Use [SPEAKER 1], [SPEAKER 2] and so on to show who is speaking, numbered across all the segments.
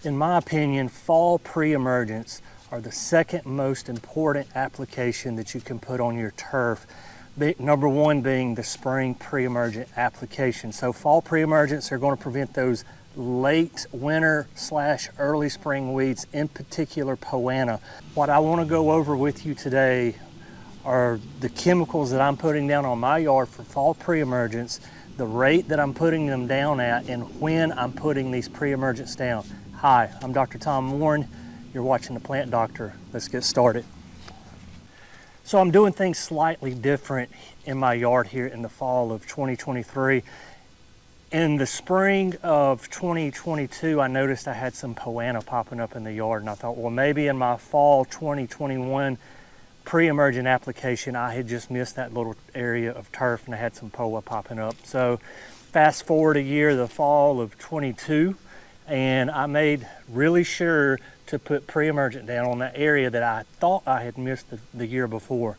[SPEAKER 1] In my opinion, fall pre-emergents are the second most important application that you can put on your turf. Number one being the spring pre-emergent application. So fall pre-emergents are going to prevent those late winter / early spring weeds, in particular poana. What I want to go over with you today are the chemicals that I'm putting down on my yard for fall pre-emergents, the rate that I'm putting them down at, and when I'm putting these pre-emergents down. Hi, I'm Dr. Tom Warren. You're watching The Plant Doctor. Let's get started. So I'm doing things slightly different in my yard here in the fall of 2023. In the spring of 2022, I noticed I had some poana popping up in the yard, and I thought, well, maybe in my fall 2021 pre-emergent application, I had just missed that little area of turf and I had some poa popping up. So fast forward a year, the fall of 22, and I made really sure to put pre-emergent down on that area that I thought I had missed the year before.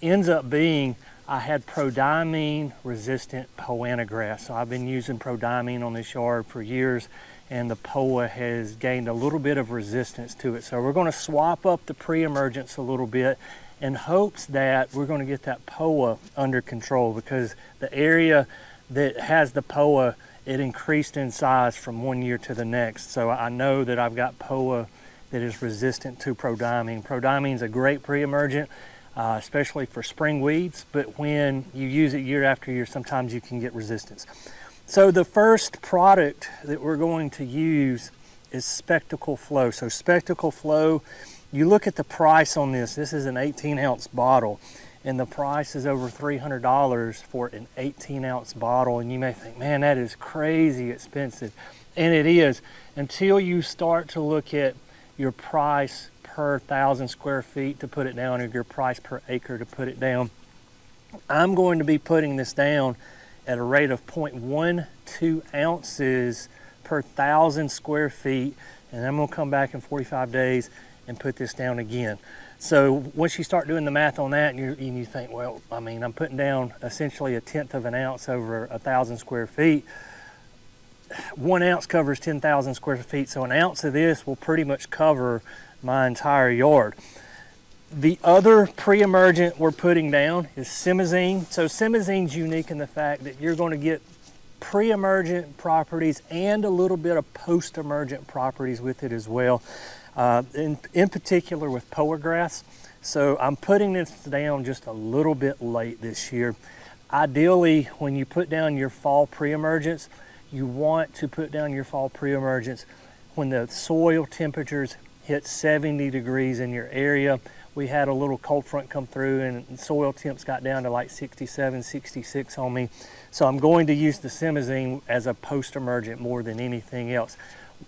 [SPEAKER 1] Ends up being I had prodiamine resistant poana grass. So I've been using prodiamine on this yard for years, and the poa has gained a little bit of resistance to it. So we're going to swap up the pre-emergents a little bit in hopes that we're going to get that poa under control, because the area that has the poa, it increased in size from one year to the next. So I know that I've got poa that is resistant to prodiamine. Prodiamine is a great pre-emergent, especially for spring weeds, but when you use it year after year, sometimes you can get resistance. So the first product that we're going to use is Spectacle Flow. So Spectacle Flow, you look at the price on this. This is an 18-ounce bottle, and the price is over $300 for an 18-ounce bottle. And you may think, man, that is crazy expensive. And it is, until you start to look at your price per 1,000 square feet to put it down, or your price per acre to put it down. I'm going to be putting this down at a rate of 0.12 ounces per 1,000 square feet, and I'm going to come back in 45 days and put this down again. So once you start doing the math on that, and you think, well, I mean, I'm putting down essentially 1/10 of an ounce over 1,000 square feet. 1 ounce covers 10,000 square feet, so an ounce of this will pretty much cover my entire yard. The other pre-emergent we're putting down is Simazine. So Simazine's unique in the fact that you're going to get pre-emergent properties and a little bit of post-emergent properties with it as well, in particular with poa grass. So I'm putting this down just a little bit late this year. Ideally, when you put down your fall pre-emergents, you want to put down your fall pre-emergents when the soil temperatures hit 70 degrees in your area. We had a little cold front come through and soil temps got down to like 67, 66 on me. So I'm going to use the Simazine as a post-emergent more than anything else.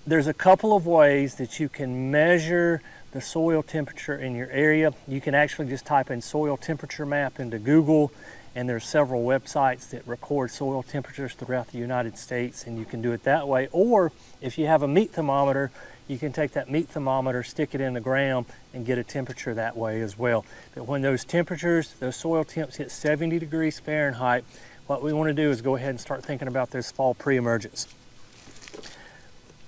[SPEAKER 1] There's a couple of ways that you can measure the soil temperature in your area. You can actually just type in soil temperature map into Google, and there's several websites that record soil temperatures throughout the United States, and you can do it that way. Or if you have a meat thermometer, you can take that meat thermometer, stick it in the ground, and get a temperature that way as well. But when those temperatures, those soil temps hit 70 degrees Fahrenheit, what we want to do is go ahead and start thinking about those fall pre-emergents.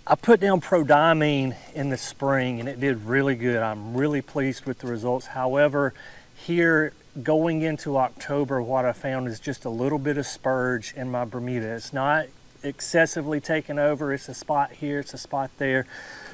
[SPEAKER 1] I put down prodiamine in the spring, and it did really good. I'm really pleased with the results. However, here going into October, what I found is just a little bit of spurge in my Bermuda. It's not excessively taken over. It's a spot here, it's a spot there.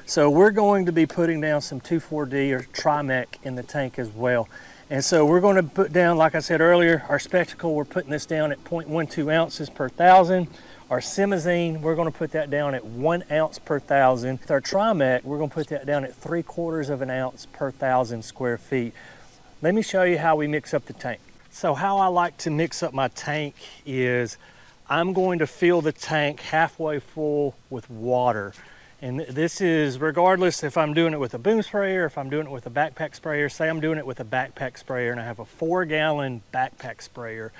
[SPEAKER 1] So we're going to be putting down some 2,4-D or Trimec in the tank as well. And so we're going to put down, like I said earlier, our Spectacle, we're putting this down at 0.12 ounces per 1,000. Our Simazine, we're going to put that down at 1 ounce per 1,000. With our Trimec, we're going to put that down at 3/4 of an ounce per 1,000 square feet. Let me show you how we mix up the tank. So how I like to mix up my tank is I'm going to fill the tank halfway full with water. And this is regardless if I'm doing it with a boom sprayer, if I'm doing it with a backpack sprayer. Say I'm doing it with a backpack sprayer and I have a 4-gallon backpack sprayer.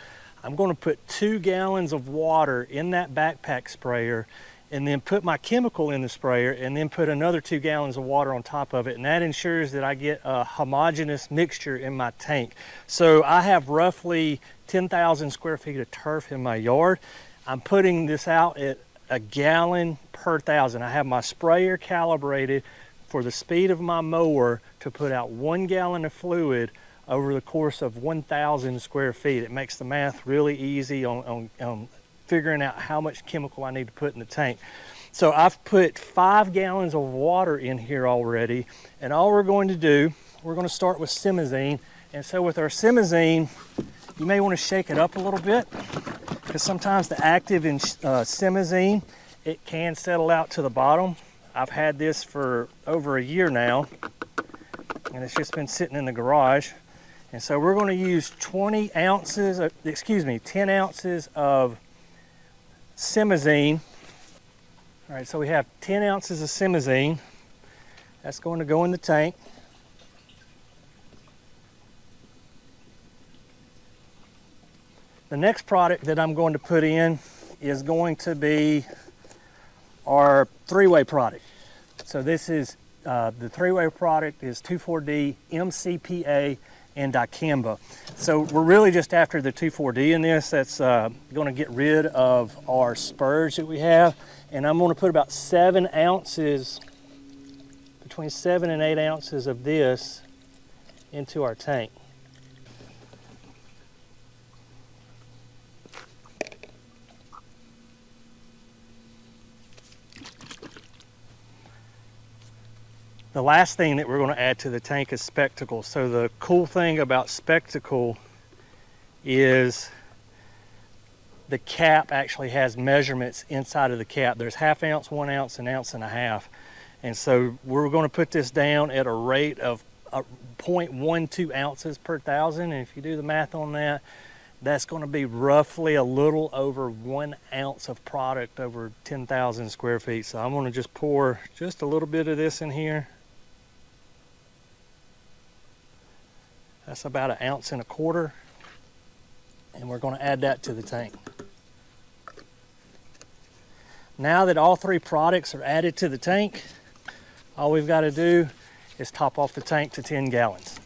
[SPEAKER 1] I'm going to put 2 gallons of water in that backpack sprayer, and then put my chemical in the sprayer, and then put another 2 gallons of water on top of it. And that ensures that I get a homogeneous mixture in my tank. So I have roughly 10,000 square feet of turf in my yard. I'm putting this out at a gallon per thousand. I have my sprayer calibrated for the speed of my mower to put out 1 gallon of fluid over the course of 1,000 square feet. It makes the math really easy on figuring out how much chemical I need to put in the tank. So I've put 5 gallons of water in here already, and all we're going to do, we're going to start with simazine. And so with our simazine, you may want to shake it up a little bit, because sometimes the active in simazine, it can settle out to the bottom. I've had this for over a year now, and it's just been sitting in the garage. And so we're going to use 10 ounces of simazine. All right, so we have 10 ounces of simazine. That's going to go in the tank. The next product that I'm going to put in is going to be our 3-way product. So this is, the 3-way product is 2,4-D, MCPA, and dicamba. So we're really just after the 2,4-D in this. That's going to get rid of our spurge that we have. And I'm going to put about 7 ounces, between 7 and 8 ounces of this into our tank. The last thing that we're going to add to the tank is spectacle. So the cool thing about spectacle is the cap actually has measurements inside of the cap. There's 1/2 ounce, 1 ounce, 1.5 ounces. And so we're going to put this down at a rate of 0.12 ounces per thousand. And if you do the math on that, that's going to be roughly a little over 1 ounce of product over 10,000 square feet. So I'm going to just pour just a little bit of this in here. That's about 1.25 ounces. And we're going to add that to the tank. Now that all 3 products are added to the tank, all we've got to do is top off the tank to 10 gallons.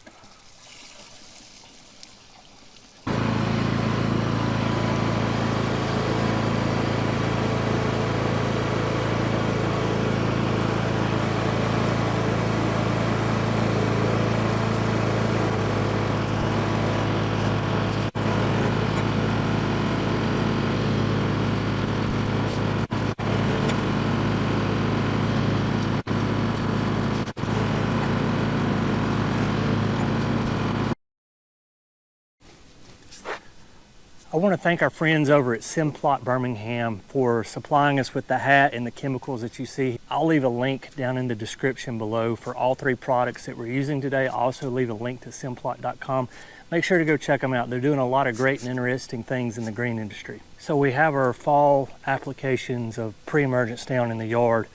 [SPEAKER 1] I want to thank our friends over at Simplot Birmingham for supplying us with the hat and the chemicals that you see. I'll leave a link down in the description below for all 3 products that we're using today. I'll also leave a link to simplot.com. Make sure to go check them out. They're doing a lot of great and interesting things in the green industry. So we have our fall applications of pre-emergence down in the yard.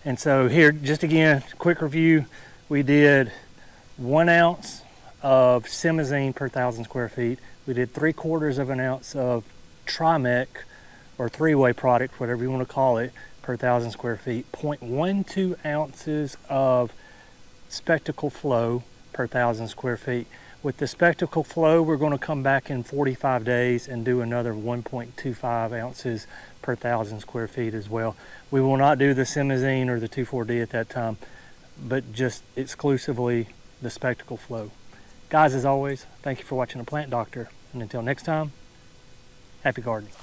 [SPEAKER 1] And so here, just again, quick review. We did 1 ounce of simazine per 1,000 square feet. We did 3/4 ounce of Trimec, or 3-way product, whatever you want to call it, per 1,000 square feet. 0.12 ounces of spectacle flow per 1,000 square feet. With the spectacle flow, we're going to come back in 45 days and do another 1.25 ounces per 1,000 square feet as well. We will not do the simazine or the 2,4-D at that time, but just exclusively the spectacle flow. Guys, as always, thank you for watching The Plant Doctor. And until next time, happy gardening.